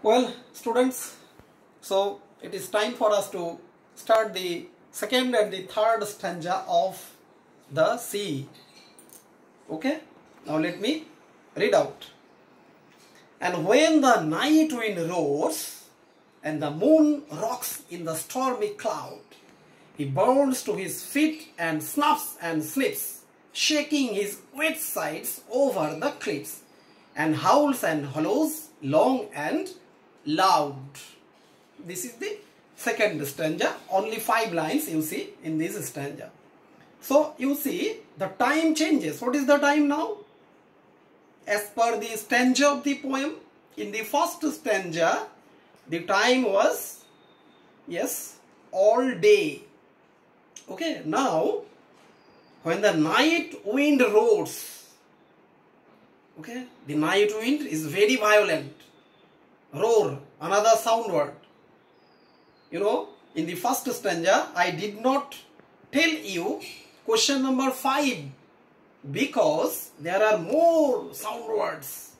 Well, students, so it is time for us to start the second and the third stanza of the sea. Okay, now let me read out. And when the night wind roars and the moon rocks in the stormy cloud, he bounds to his feet and snuffs and snips, shaking his wet sides over the cliffs, and howls and hollows long and loud. This is the second stanza. Only 5 lines you see in this stanza. So you see the time changes. What is the time now? As per the stanza of the poem, in the first stanza, the time was, yes, all day. Okay, now when the night wind roars, okay, the night wind is very violent. Roar, another sound word. You know, in the first stanza, I did not tell you question number 5 because there are more sound words.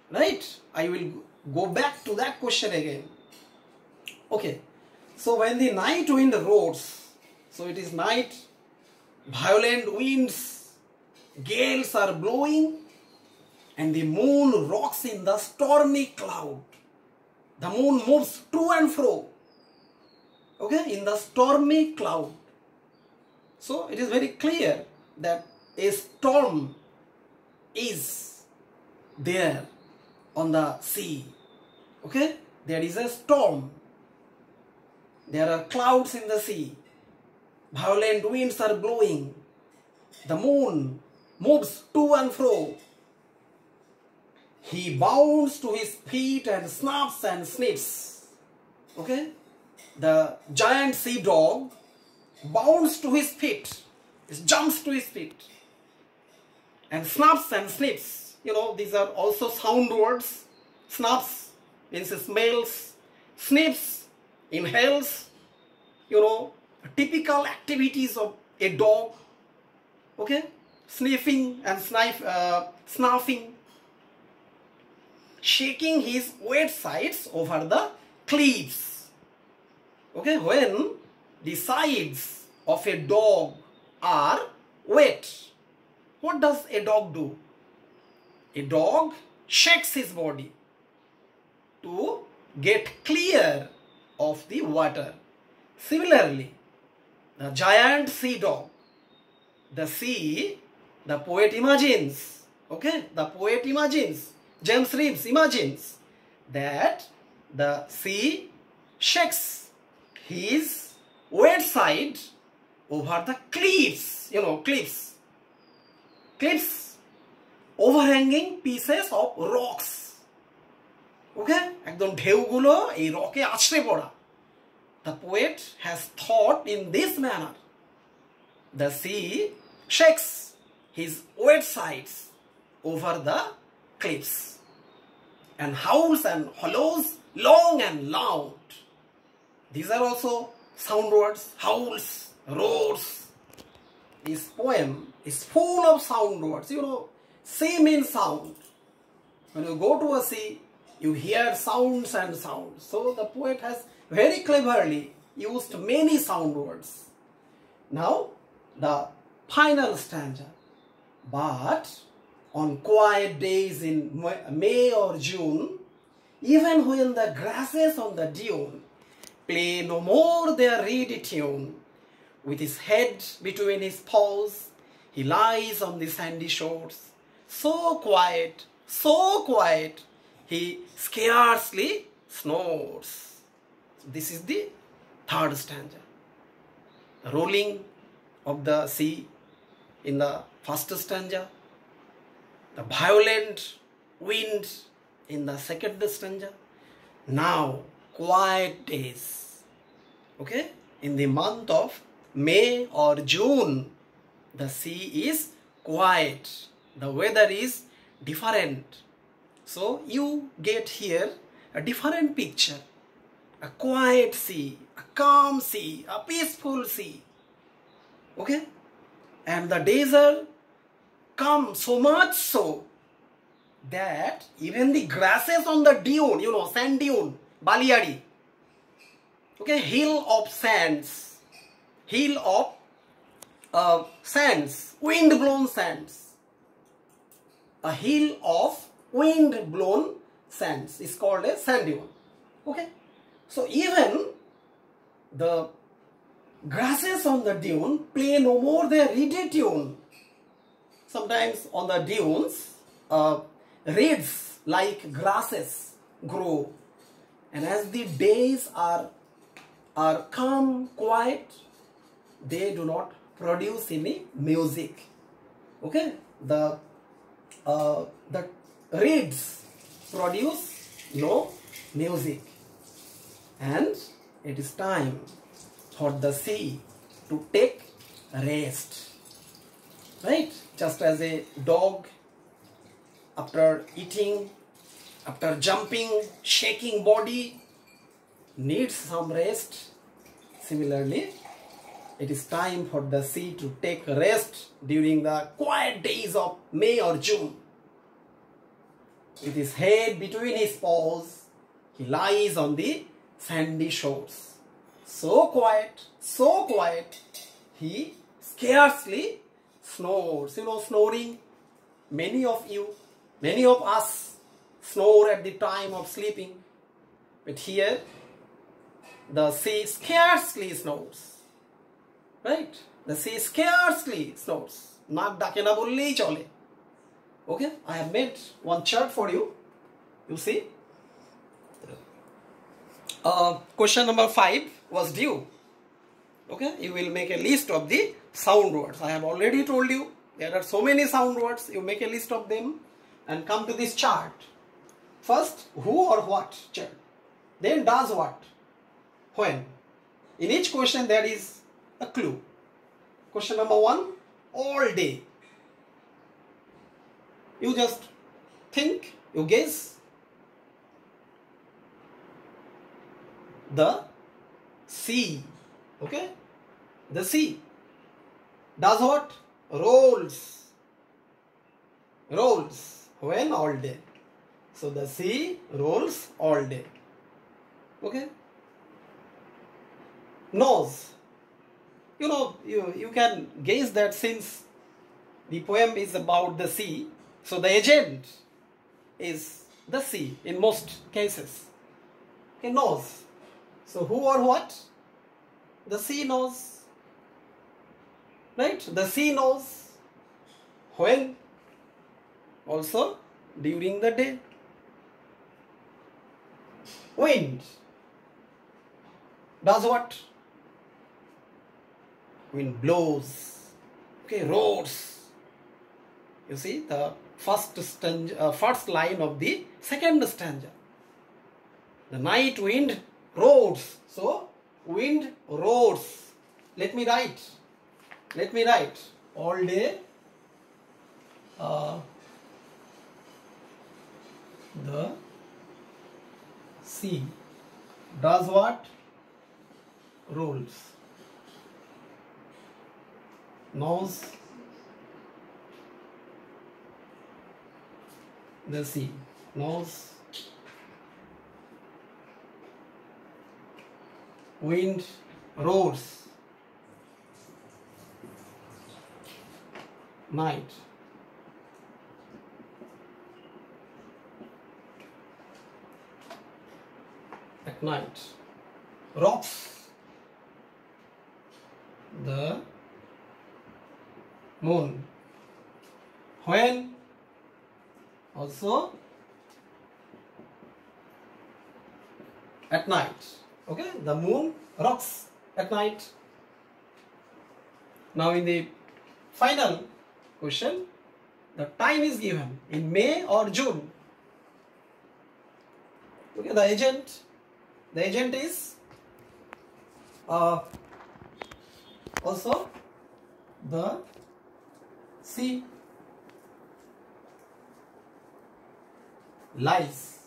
Right? I will go back to that question again. Okay. So when the night wind roars, so it is night, violent winds, gales are blowing, and the moon rocks in the stormy cloud. The moon moves to and fro. Okay, in the stormy cloud. So it is very clear that a storm is there on the sea. Okay, there is a storm. There are clouds in the sea. Violent winds are blowing. The moon moves to and fro. He bounds to his feet and snaps and snips. Okay? The giant sea dog bounds to his feet. He jumps to his feet. And snaps and snips. You know, these are also sound words. Snaps means smells. Snips, inhales. You know, typical activities of a dog. Okay? Sniffing and snuffing. Shaking his wet sides over the cliffs. Okay, when the sides of a dog are wet, what does a dog do? A dog shakes his body to get clear of the water. Similarly, the giant sea dog, the sea, the poet imagines, okay, the poet imagines, James Reeves imagines that the sea shakes his wet side over the cliffs, you know, cliffs, overhanging pieces of rocks. Okay, ekdom ঢেউগুলো এই রকে আছড়ে পড়া. The poet has thought in this manner. The sea shakes his wet sides over the cliffs and howls and hollows long and loud. These are also sound words. Howls, roars. This poem is full of sound words. You know, sea means sound. When you go to a sea, you hear sounds and sounds. So the poet has very cleverly used many sound words. Now, the final stanza. But on quiet days in May or June, even when the grasses on the dune play no more their reedy tune, with his head between his paws, he lies on the sandy shores, so quiet, he scarcely snores. So this is the third stanza. The rolling of the sea in the first stanza, the violent wind in the second stanza. Now, quiet days. Okay? In the month of May or June, the sea is quiet. The weather is different. So, you get here a different picture. A quiet sea, a calm sea, a peaceful sea. Okay? And the days are come so much so that even the grasses on the dune, you know, sand dune, Baliari, okay, hill of sands, sands, wind-blown sands, a hill of wind-blown sands is called a sand dune. Okay, so even the grasses on the dune play no more their reedy tune. Sometimes on the dunes, reeds like grasses grow, and as the days are calm, quiet, they do not produce any music. Okay, the reeds produce no music, and it is time for the sea to take rest, right? Just as a dog after eating, after jumping, shaking body needs some rest, similarly it is time for the sea to take rest during the quiet days of May or June. With his head between his paws, he lies on the sandy shores. So quiet, he scarcely snores. You know, snoring, many of us snore at the time of sleeping. But here, the sea scarcely snores. Right? The sea scarcely snores. Naak dake na bollei chole. Okay? I have made one chart for you. You see? Question number 5 was due. Okay? You will make a list of the sound words. I have already told you there are so many sound words. You make a list of them and come to this chart. First, who or what chart. Then does what. When. In each question there is a clue. Question number 1, all day. You just think, you guess. The sea. Okay? The sea does what? Rolls. Rolls. When? All day. So the sea rolls all day. Okay? Knows. You know, you can guess that since the poem is about the sea, so the agent is the sea in most cases. Okay, knows. So who or what? The sea knows. Right? The sea knows. When? Also during the day. Wind does what? Wind blows. Okay, roars. You see the first line of the second stanza. The night wind roars. So wind roars. Let me write. All day the sea does what? Rolls. Knows the sea. Knows wind roars. Night. At night. Rocks. The moon. When? Also at night. Okay, the moon rocks at night. Now in the final question, the time is given in May or June. Okay, the agent is also the sea. Lies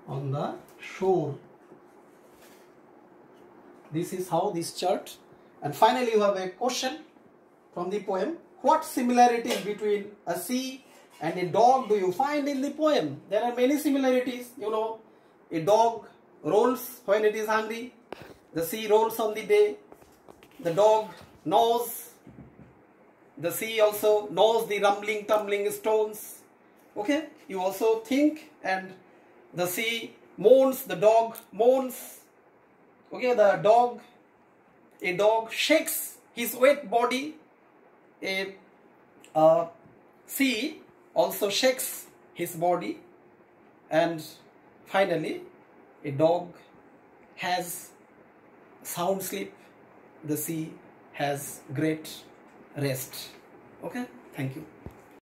on the shore. This is how this chart. And finally you have a question from the poem. what similarities between a sea and a dog do you find in the poem? There are many similarities. You know, a dog rolls when it is hungry. The sea rolls on the day. The dog knows. The sea also knows the rumbling, tumbling stones. Okay, you also think, and the sea moans, the dog moans. Okay, a dog shakes his wet body. A sea also shakes his body, and finally a dog has sound sleep. The sea has great rest. Okay, thank you.